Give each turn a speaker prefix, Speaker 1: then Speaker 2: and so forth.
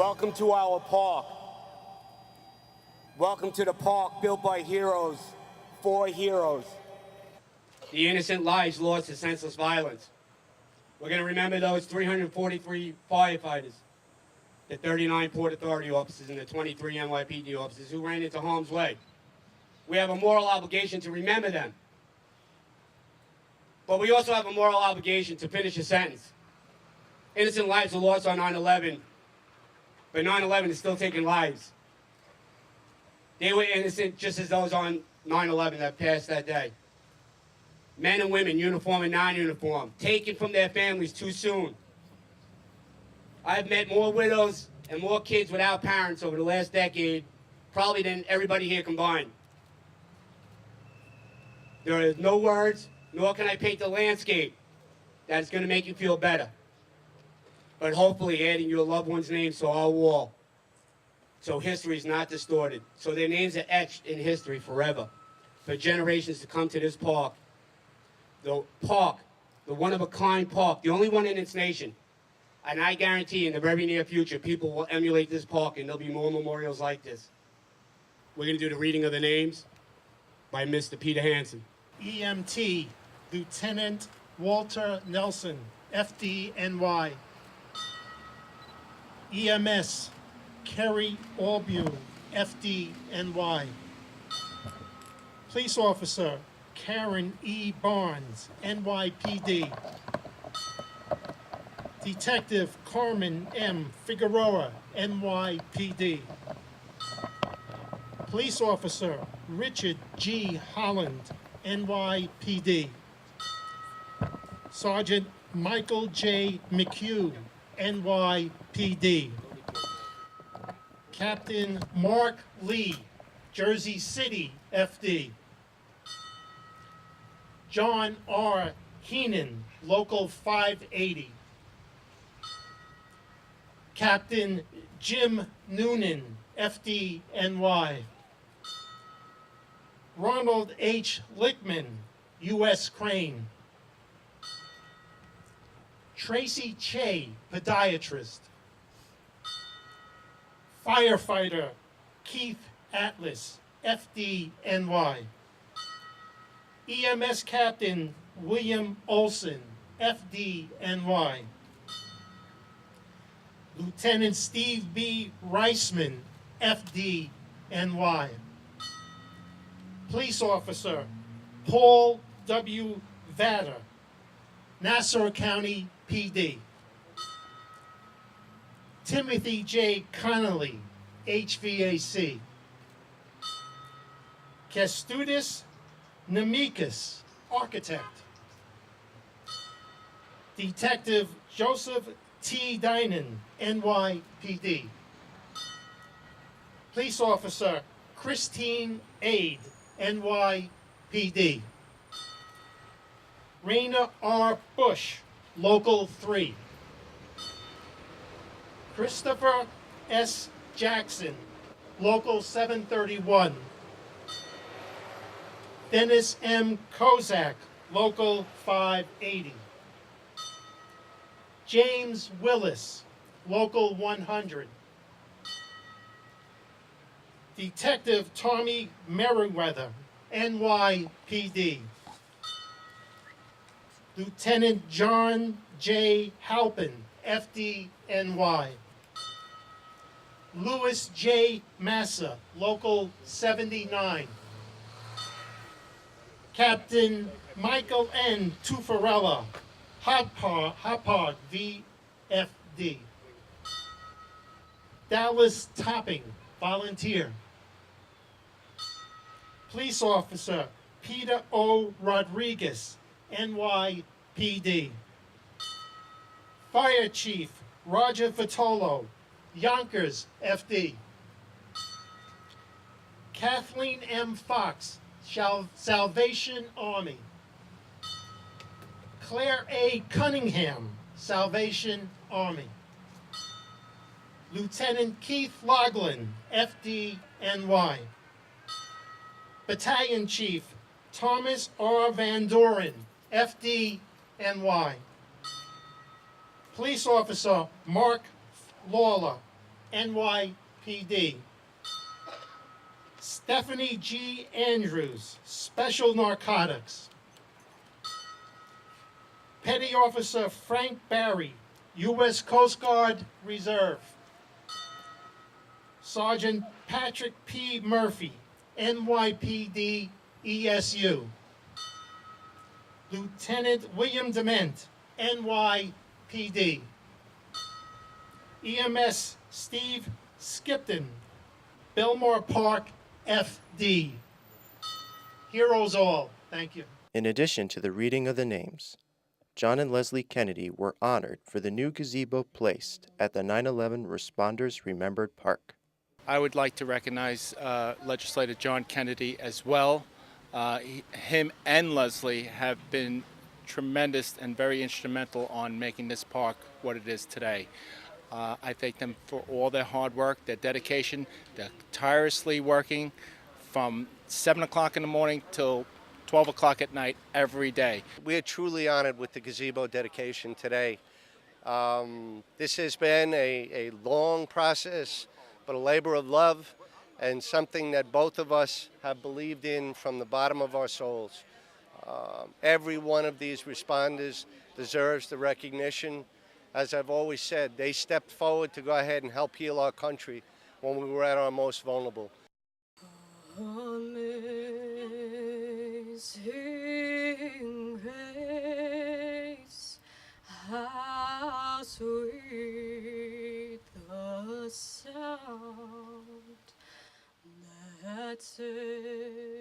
Speaker 1: Welcome to our park. Welcome to the park built by heroes, for heroes. The innocent lives lost to senseless violence. We're going to remember those 343 firefighters, the 39 Port Authority officers, and the 23 NYPD officers who ran into harm's way. We have a moral obligation to remember them. But we also have a moral obligation to finish a sentence. Innocent lives were lost on 9/11, but 9/11 is still taking lives. They were innocent just as those on 9/11 that passed that day. Men and women, uniform and non-uniform, taken from their families too soon. I've met more widows and more kids without parents over the last decade, probably than everybody here combined. There are no words, nor can I paint the landscape that's going to make you feel better. But hopefully adding your loved one's names to our wall, so history is not distorted, so their names are etched in history forever, for generations to come to this park. The park, the one-of-a-kind park, the only one in its nation. And I guarantee in the very near future, people will emulate this park and there'll be more memorials like this. We're going to do the reading of the names by Mr. Peter Hansen.
Speaker 2: EMT, Lieutenant Walter Nelson, FDNY. EMS, Kerry Albune, FDNY. Police Officer, Karen E. Barnes, NYPD. Detective Carmen M. Figueroa, NYPD. Police Officer Richard G. Holland, NYPD. Sergeant Michael J. McHugh, NYPD. Captain Mark Lee, Jersey City, FD. John R. Heenan, Local 580. Captain Jim Noonan, FDNY. Ronald H. Lickman, U.S. Crane. Tracy Che, podiatrist. Firefighter Keith Atlas, FDNY. EMS Captain William Olson, FDNY. Lieutenant Steve B. Reisman, FDNY. Police Officer Paul W. Vader, Nassau County PD. Timothy J. Connolly, HVAC. Kestudis Nemikis, architect. Detective Joseph T. Dinan, NYPD. Police Officer Christine Aid, NYPD. Raina R. Bush, Local 3. Christopher S. Jackson, Local 731. Dennis M. Kozak, Local 580. James Willis, Local 100. Detective Tommy Merriweather, NYPD. Lieutenant John J. Halpin, FDNY. Louis J. Massa, Local 79. Captain Michael N. Tuffarella, Hopog, VFD. Dallas Topping, volunteer. Police Officer Peter O. Rodriguez, NYPD. Fire Chief Roger Vitolo, Yonkers, FD. Kathleen M. Fox, Salvation Army. Claire A. Cunningham, Salvation Army. Lieutenant Keith Loughlin, FDNY. Battalion Chief Thomas R. Van Doren, FDNY. Police Officer Mark Lawler, NYPD. Stephanie G. Andrews, Special Narcotics. Petty Officer Frank Barry, U.S. Coast Guard Reserve. Sergeant Patrick P. Murphy, NYPD ESU. Lieutenant William Dement, NYPD. EMS Steve Skipton, Belmore Park, FD. Heroes all. Thank you.
Speaker 3: In addition to the reading of the names, John and Leslie Kennedy were honored for the new gazebo placed at the 9/11 Responders Remembered Park.
Speaker 4: I would like to recognize Legislator John Kennedy as well. Him and Leslie have been tremendous and very instrumental on making this park what it is today. I thank them for all their hard work, their dedication. They're tirelessly working from 7 o'clock in the morning till 12 o'clock at night every day.
Speaker 5: We are truly honored with the gazebo dedication today. This has been a long process, but a labor of love and something that both of us have believed in from the bottom of our souls. Every one of these responders deserves the recognition. As I've always said, they stepped forward to go ahead and help heal our country when we were at our most vulnerable.
Speaker 6: Amazing grace, how sweet the sound that saved